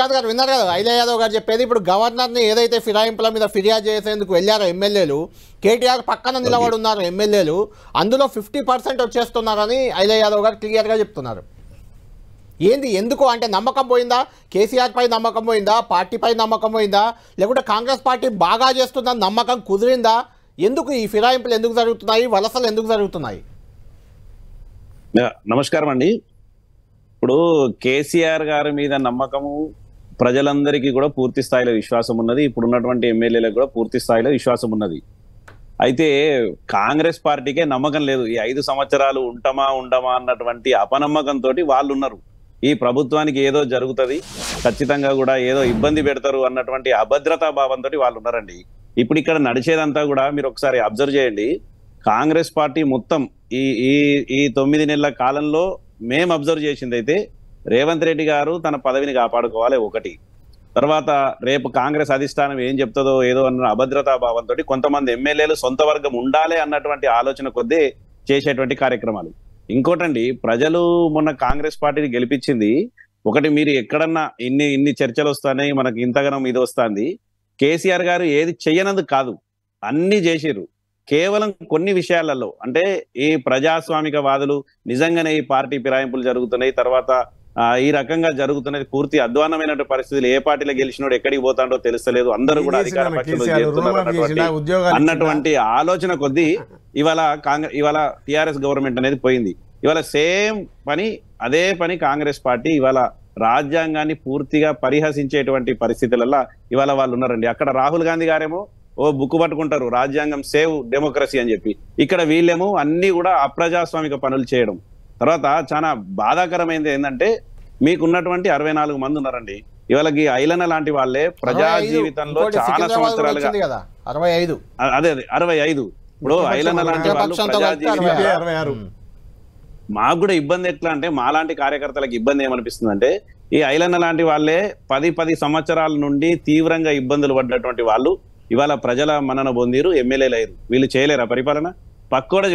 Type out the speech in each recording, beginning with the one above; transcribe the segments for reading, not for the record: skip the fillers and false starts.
కాదు గారు విన్నారు కదా ఐలయ్య యాదవ్ గారు చెప్పేది. ఇప్పుడు గవర్నర్ని ఏదైతే ఫిరాయింపుల మీద ఫిర్యాదు చేసేందుకు వెళ్ళారో ఎమ్మెల్యేలు, కేటీఆర్ పక్కన నిలబడి ఉన్నారు ఎమ్మెల్యేలు, అందులో 50% వచ్చేస్తున్నారని ఐలయ్య యాదవ్ గారు క్లియర్గా చెప్తున్నారు. ఏంది ఎందుకు అంటే నమ్మకం పోయిందా? కేసీఆర్ పై నమ్మకం పోయిందా? పార్టీపై నమ్మకం పోయిందా? లేకుంటే కాంగ్రెస్ పార్టీ బాగా చేస్తుందని నమ్మకం కుదిరిందా? ఎందుకు ఈ ఫిరాయింపులు ఎందుకు జరుగుతున్నాయి? వలసలు ఎందుకు జరుగుతున్నాయి? నమస్కారం అండి. ఇప్పుడు కేసీఆర్ గారి మీద నమ్మకము ప్రజలందరికీ కూడా పూర్తి స్థాయిలో విశ్వాసం ఉన్నది. ఇప్పుడున్నటువంటి ఎమ్మెల్యేలకు కూడా పూర్తి స్థాయిలో విశ్వాసం ఉన్నది. అయితే కాంగ్రెస్ పార్టీకే నమ్మకం లేదు. ఈ 5 సంవత్సరాలు ఉండమా అన్నటువంటి అపనమ్మకంతో వాళ్ళు ఉన్నారు. ఈ ప్రభుత్వానికి ఏదో జరుగుతుంది, ఖచ్చితంగా కూడా ఏదో ఇబ్బంది పెడతారు అన్నటువంటి అభద్రతా భావంతో వాళ్ళు ఉన్నారండి. ఇప్పుడు ఇక్కడ నడిచేదంతా కూడా మీరు ఒకసారి అబ్జర్వ్ చేయండి. కాంగ్రెస్ పార్టీ మొత్తం ఈ 9 నెలల కాలంలో మేము అబ్జర్వ్ చేసింది అయితే రేవంత్ రెడ్డి గారు తన పదవిని కాపాడుకోవాలి ఒకటి. తర్వాత రేపు కాంగ్రెస్ అధిష్టానం ఏం చెప్తుందో ఏదో అన్న అభద్రతా భావంతో కొంతమంది ఎమ్మెల్యేలు సొంత వర్గం ఉండాలి అన్నటువంటి ఆలోచన కొద్దీ చేసేటువంటి కార్యక్రమాలు. ఇంకోటండి, ప్రజలు మొన్న కాంగ్రెస్ పార్టీని గెలిపించింది ఒకటి. మీరు ఎక్కడన్నా ఇన్ని చర్చలు వస్తాయి, మనకి ఇంతగానం ఇది వస్తుంది. కేసీఆర్ గారు ఏది చెయ్యనందుకు కాదు, అన్ని చేసిర్రు. కేవలం కొన్ని విషయాలలో అంటే ఈ ప్రజాస్వామిక వాదులు నిజంగానే ఈ పార్టీ ఫిరాయింపులు జరుగుతున్నాయి, తర్వాత ఈ రకంగా జరుగుతున్నది పూర్తి అధ్వానమైన పరిస్థితులు. ఏ పార్టీలో గెలిచినోడు ఎక్కడికి పోతాడో తెలుస్తలేదు, అందరూ కూడా అధికార పక్షంలో చేస్తున్నారు అన్నటువంటి ఆలోచన కొద్దీ ఇవాళ టిఆర్ఎస్ గవర్నమెంట్ అనేది పోయింది. ఇవాళ సేమ్ పని అదే పని కాంగ్రెస్ పార్టీ ఇవాళ రాజ్యాంగాన్ని పూర్తిగా పరిహసించేటువంటి పరిస్థితులలో ఇవాళ వాళ్ళు ఉన్నారండి. అక్కడ రాహుల్ గాంధీ గారేమో బుక్ పట్టుకుంటారు రాజ్యాంగం సేవ్ డెమోక్రసీ అని చెప్పి, ఇక్కడ వీళ్ళేమో అన్ని కూడా అప్రజాస్వామిక పనులు చేయడం. తర్వాత చాలా బాధాకరమైనది ఏంటంటే మీకున్నటువంటి 64 మంది ఉన్నారండి. ఇవాళకి ఐలన లాంటి వాళ్ళే ప్రజా జీవితంలో చాలా సంవత్సరాలుగా అదే 65. ఇప్పుడు ఐలన లాంటి వాళ్ళు మాకు కూడా ఇబ్బంది ఎట్లా అంటే మాలాంటి కార్యకర్తలకు ఇబ్బంది ఏమనిపిస్తుంది అంటే ఈ ఐలన లాంటి వాళ్ళే 10 సంవత్సరాల నుండి తీవ్రంగా ఇబ్బందులు పడ్డటువంటి వాళ్ళు ఇవాళ ప్రజల మన్నన పొందిరు, ఎమ్మెల్యేలు అయ్యారు. వీళ్ళు చేయలేరా పరిపాలన?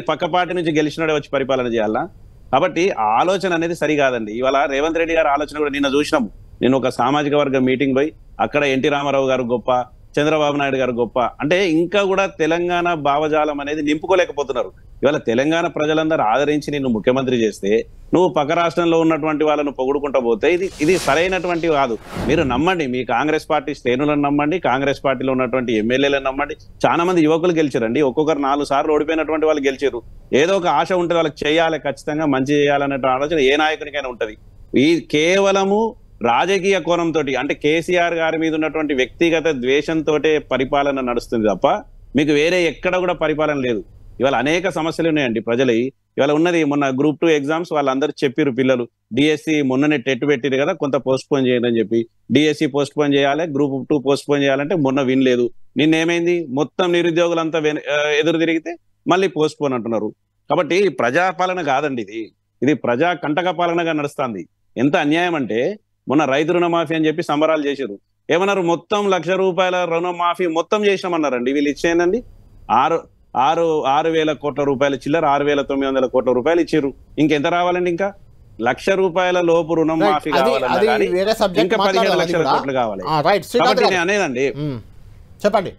పక్క పార్టీ నుంచి గెలిచినోడే వచ్చి పరిపాలన చేయాలా? కాబట్టి ఆలోచన అనేది సరికాదండి. ఇవాళ రేవంత్ రెడ్డి గారి ఆలోచన కూడా నిన్న చూసినాము. నేను ఒక సామాజిక వర్గ మీటింగ్ పోయి అక్కడ ఎన్టీ రామారావు గారు గొప్ప, చంద్రబాబు నాయుడు గారు గొప్ప అంటే ఇంకా కూడా తెలంగాణ భావజాలం అనేది నింపుకోలేకపోతున్నారు. ఇవాళ తెలంగాణ ప్రజలందరూ ఆదరించి నిన్ను ముఖ్యమంత్రి చేస్తే నువ్వు పక్క రాష్ట్రంలో ఉన్నటువంటి వాళ్ళను పొగుడుకుంటా పోతే ఇది సరైనటువంటి కాదు. మీరు నమ్మండి, మీ కాంగ్రెస్ పార్టీ శ్రేణులను నమ్మండి, కాంగ్రెస్ పార్టీలో ఉన్నటువంటి ఎమ్మెల్యేలను నమ్మండి. చాలా మంది యువకులు గెలిచారండి, ఒక్కొక్కరు 4 సార్లు ఓడిపోయినటువంటి వాళ్ళు గెలిచారు. ఏదో ఒక ఆశ ఉంటుంది, వాళ్ళకి చేయాలి, ఖచ్చితంగా మంచి చేయాలనే ఆలోచన ఏ నాయకునికైనా ఉంటది. ఈ కేవలము రాజకీయ కోణంతో అంటే కేసీఆర్ గారి మీద ఉన్నటువంటి వ్యక్తిగత ద్వేషంతో పరిపాలన నడుస్తుంది తప్ప మీకు వేరే ఎక్కడ కూడా పరిపాలన లేదు. ఇవాళ అనేక సమస్యలు ఉన్నాయండి ప్రజలు. ఇవాళ ఉన్నది మొన్న Group 2 ఎగ్జామ్స్ వాళ్ళందరూ చెప్పిరు పిల్లలు డిఎస్సి మొన్ననే టెట్ పెట్టిరు కదా, కొంత పోస్ట్ పోన్ చేయండి అని చెప్పి. డిఎస్సి పోస్ట్ పోన్ చేయాలి, Group 2 పోస్ట్ పోన్ చేయాలంటే మొన్న వినలేదు. నిన్నేమైంది, మొత్తం నిరుద్యోగులంతా ఎదురు తిరిగితే మళ్ళీ పోస్ట్ పోన్ అంటున్నారు. కాబట్టి ప్రజాపాలన కాదండి, ఇది ప్రజా కంటక పాలనగా నడుస్తుంది. ఎంత అన్యాయం అంటే మొన్న రైతు రుణమాఫీ అని చెప్పి సంబరాలు చేశారు. ఏమన్నారు, మొత్తం ₹1,00,000 రుణమాఫీ మొత్తం చేసినామన్నారండి. వీళ్ళు ఇచ్చేయండి 6,000 కోట్ల రూపాయలు చిల్లర, 6,900 కోట్ల రూపాయలు ఇచ్చారు. ఇంకెంత రావాలండి? ఇంకా ₹1,00,000 లోపు రుణం మాఫీ కావాలన్నా ఇంకా 15 లక్షల కోట్లు కావాలి. కాబట్టి నేను అనేదండి, చెప్పండి,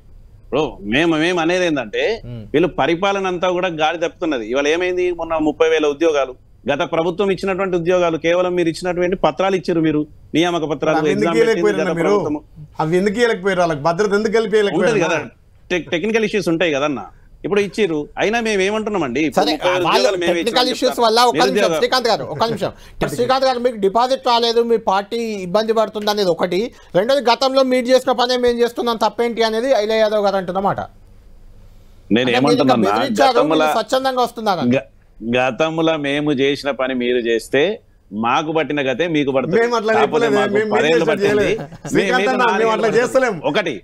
మేము అనేది ఏంటంటే వీళ్ళు పరిపాలన అంతా కూడా గాడి తప్పుతున్నది. ఇవాళ ఏమైంది, మొన్న 30,000 ఉద్యోగాలు గత ప్రభుత్వం ఇచ్చినటువంటి ఉద్యోగాలు కేవలం మీరు ఇచ్చినటువంటి పత్రాలు ఇచ్చారు, మీరు నియామక పత్రాలు. కదా టెక్నికల్ ఇష్యూస్ ఉంటాయి కదన్నా, ఇప్పుడు ఇచ్చిర్రు. అయినా మేము ఏమంటున్నామండి, శ్రీకాంత్ గారు మీకు డిపాజిట్ రాలేదు, మీ పార్టీ ఇబ్బంది పడుతుంది అనేది ఒకటి. రెండోది, గతంలో మీరు చేసిన పనే మేము చేస్తున్నాం, తప్పేంటి అనేది ఐలయ్య యాదవ్ గారు అంటున్నమాట. నేను ఏమంటున్నా, స్వచ్ఛందంగా వస్తున్నారు. గతంలో మేము చేసిన పని మీరు చేస్తే మాకు పట్టిన గతే మీకు పడుతుంది. ఒకటి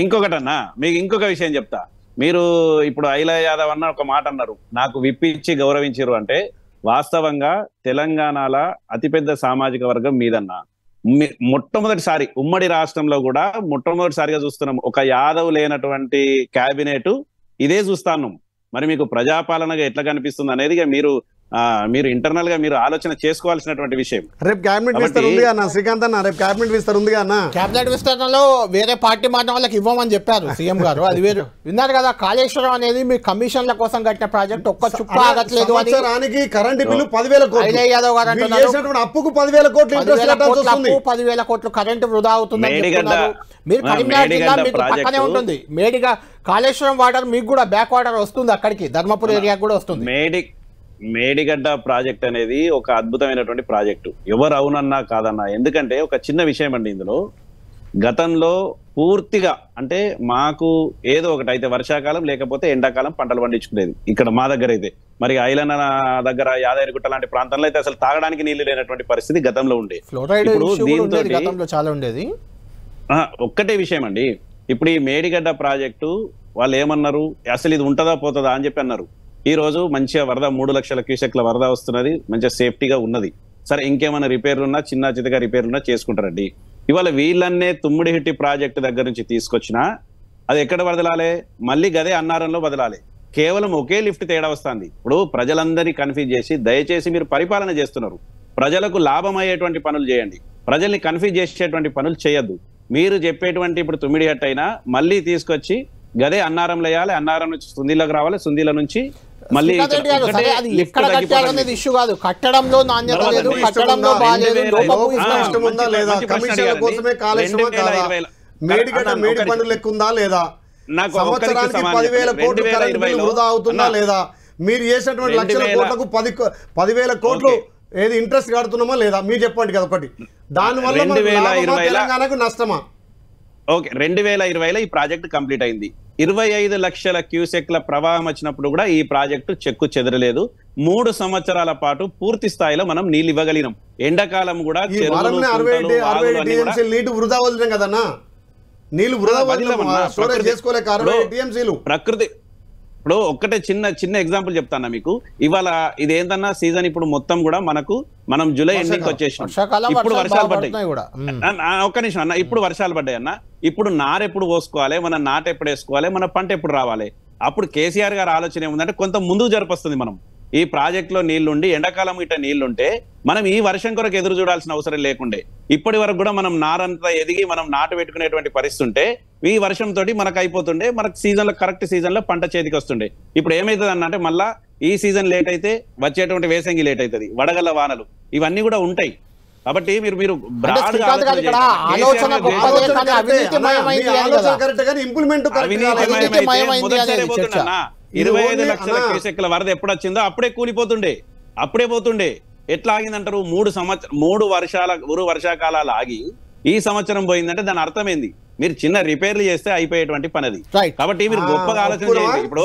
ఇంకొకటి అన్నా, మీకు ఇంకొక విషయం చెప్తా. మీరు ఇప్పుడు ఐలయ్య యాదవ్ అన్న ఒక మాట అన్నారు, నాకు విప్పిచ్చి గౌరవించారు అంటే వాస్తవంగా తెలంగాణలో అతిపెద్ద సామాజిక వర్గం మీదన్నా. మొట్టమొదటిసారి ఉమ్మడి రాష్ట్రంలో కూడా మొట్టమొదటిసారిగా చూస్తున్నాం ఒక యాదవ్ లేనటువంటి క్యాబినెట్. ఇదే చూస్తాను. మరి మీకు ప్రజాపాలనగా ఎట్లా కనిపిస్తుంది అనేది మీరు మీరు ఇంటర్నల్ గా మీరు ఆలోచన చేసుకోవాల్సినటువంటి విషయం. రేపు క్యాబినెట్ విస్తరణ ఉంది అన్న శ్రీకాంత్ అన్న, రేపు క్యాబినెట్ విస్తరణ ఉంది అన్న. క్యాబినెట్ విస్తరణలో వేరే పార్టీ మాత్రం వాళ్ళకి ఇవ్వమని చెప్పారు సీఎం గారు. అది వేరు విన్నారు కదా. కాళేశ్వరం అనేది మీ కమిషన్ల కోసం కట్టిన ప్రాజెక్ట్, ఒక్క చుక్క ఆగట్లేదు అని. సంవత్సరానికి కరెంటు బిల్లు 10,000 కోట్లు, ఐలయ్య యాదవ్ గారు అంటున్నారు అప్పుకు 10,000 కోట్లు ఇంట్రెస్ట్ కట్టాల్సి వస్తుంది. 10,000 కోట్లు కరెంటు వృధా అవుతుందని చెప్తున్నారు. మీరు కరీంనగర్ జిల్లా మీకు పక్కనే ఉంటుంది. మేడిగా కాళేశ్వరం వాటర్ మీకు కూడా బ్యాక్ వాటర్ వస్తుంది, అక్కడికి ధర్మపురి ఏరియా కూడా వస్తుంది. మేడిగడ్డ ప్రాజెక్ట్ అనేది ఒక అద్భుతమైనటువంటి ప్రాజెక్టు, ఎవరు అవునన్నా కాదన్నా. ఎందుకంటే ఒక చిన్న విషయం అండి, ఇందులో గతంలో పూర్తిగా అంటే మాకు ఏదో ఒకటి అయితే వర్షాకాలం లేకపోతే ఎండాకాలం పంటలు పండించుకునేది ఇక్కడ మా దగ్గర అయితే. మరి ఐలన్న దగ్గర యాదగిరిగుట్ట లాంటి ప్రాంతంలో అయితే అసలు తాగడానికి నీళ్లు లేనటువంటి పరిస్థితి గతంలో ఉండే. ఇప్పుడు దీంతో చాలా ఉండేది. ఒక్కటే విషయం అండి, ఇప్పుడు ఈ మేడిగడ్డ ప్రాజెక్టు వాళ్ళు ఏమన్నారు, అసలు ఇది ఉంటుందా పోతుందా అని చెప్పి అన్నారు. ఈ రోజు మంచిగా వరద 3 లక్షల క్యూసెక్ల వరద వస్తున్నది, మంచిగా సేఫ్టీగా ఉన్నది. సరే ఇంకేమైనా రిపేర్లు ఉన్నా చిన్న చితక రిపేర్లు ఉన్నా చేసుకుంటారండి. ఇవాళ వీళ్ళన్నే తుమ్మిడిహిట్టి ప్రాజెక్టు దగ్గర నుంచి తీసుకొచ్చినా అది ఎక్కడ వదలాలి, మళ్ళీ గదే అన్నారంలో వదలాలి. కేవలం ఒకే లిఫ్ట్ తేడా వస్తుంది. ఇప్పుడు ప్రజలందరినీ కన్ఫ్యూజ్ చేసి దయచేసి మీరు పరిపాలన చేస్తున్నారు, ప్రజలకు లాభం అయ్యేటువంటి పనులు చేయండి, ప్రజల్ని కన్ఫ్యూజ్ చేసేటువంటి పనులు చేయొద్దు. మీరు చెప్పేటువంటి ఇప్పుడు తుమ్మిడిహట్టు అయినా మళ్ళీ తీసుకొచ్చి గదే అన్నారంలో వేయాలి, అన్నారం నుంచి సుందీలకు రావాలి, సుందీల నుంచి మళ్ళీ ఇష్యూ కాదు. కట్టడంలో నాణ్యత లేదు, కట్టడంలో బాగాలేదు, మేడి పనులు ఎక్కుందా లేదా, సంవత్సరానికి 10,000 కోట్లు కరెంట్ బిల్లు వృధా అవుతుందా లేదా, మీరు చేసినటువంటి లక్షల కోట్లకు 10,000 కోట్లు ఏది ఇంట్రెస్ట్ కడుతున్నామా లేదా, మీరు చెప్పండి కదా ఒకటి. దానివల్ల తెలంగాణకు నష్టమా? ఓకే, 2020లో ఈ ప్రాజెక్ట్ కంప్లీట్ అయింది. 25 లక్షల క్యూసెక్ల ప్రవాహం వచ్చినప్పుడు కూడా ఈ ప్రాజెక్టు చెక్కు చెదరలేదు. 3 సంవత్సరాల పాటు పూర్తి స్థాయిలో మనం నీళ్ళు ఇవ్వగలిగినాం. ఎండాకాలం కూడా నీటి వృధా వదిలినాం కదన్నా, నీళ్లు వృధా చేసుకోలేక ప్రకృతి. ఇప్పుడు ఒక్కటే చిన్న ఎగ్జాంపుల్ చెప్తాను మీకు. ఇవాళ ఇది ఏంటన్నా సీజన్ ఇప్పుడు మొత్తం కూడా మనం జూలై ఎండింగ్ వచ్చేసినాం. ఇప్పుడు వర్షాలు పడ్డాయి. ఒక్క నిమిషం అన్న, ఇప్పుడు వర్షాలు పడ్డాయి అన్న. ఇప్పుడు నారెప్పుడు పోసుకోవాలి, మన నాట ఎప్పుడు వేసుకోవాలి, మన పంట ఎప్పుడు రావాలి. అప్పుడు కేసీఆర్ గారు ఆలోచన ఏముందంటే కొంత ముందుకు జరపస్తుంది. మనం ఈ ప్రాజెక్ట్ లో నీళ్లుండి ఎండాకాలం ఇట్లా నీళ్లుంటే మనం ఈ వర్షం కొరకు ఎదురు చూడాల్సిన అవసరం లేకుండే. ఇప్పటి వరకు కూడా మనం నారంతా ఎదిగి మనం నాటు పెట్టుకునేటువంటి పరిస్థితి ఉంటే ఈ వర్షం తోటి మనకు అయిపోతుండే, మనకు సీజన్ లో కరెక్ట్ సీజన్ లో పంట చేతికి వస్తుండే. ఇప్పుడు ఏమైతుంది అన్నంటే మళ్ళా ఈ సీజన్ లేట్ అయితే వచ్చేటువంటి వేసంగి లేట్ అవుతుంది, వడగల్ల వానలు ఇవన్నీ కూడా ఉంటాయి. కాబట్టి మీరు పోతున్నా 25 లక్షల క్యూసెక్ల వరద ఎప్పుడు వచ్చిందో అప్పుడే కూలిపోతుండే, అప్పుడే పోతుండే. ఎట్లా ఆగిందంటారు? 3 వర్షాకాలాలు ఆగి ఈ సంవత్సరం పోయిందంటే దాని అర్థం ఏంది? మీరు చిన్న రిపేర్లు చేస్తే అయిపోయేటువంటి పని అది. కాబట్టి మీరు గొప్పగా ఆలోచన చేయండి. ఇప్పుడు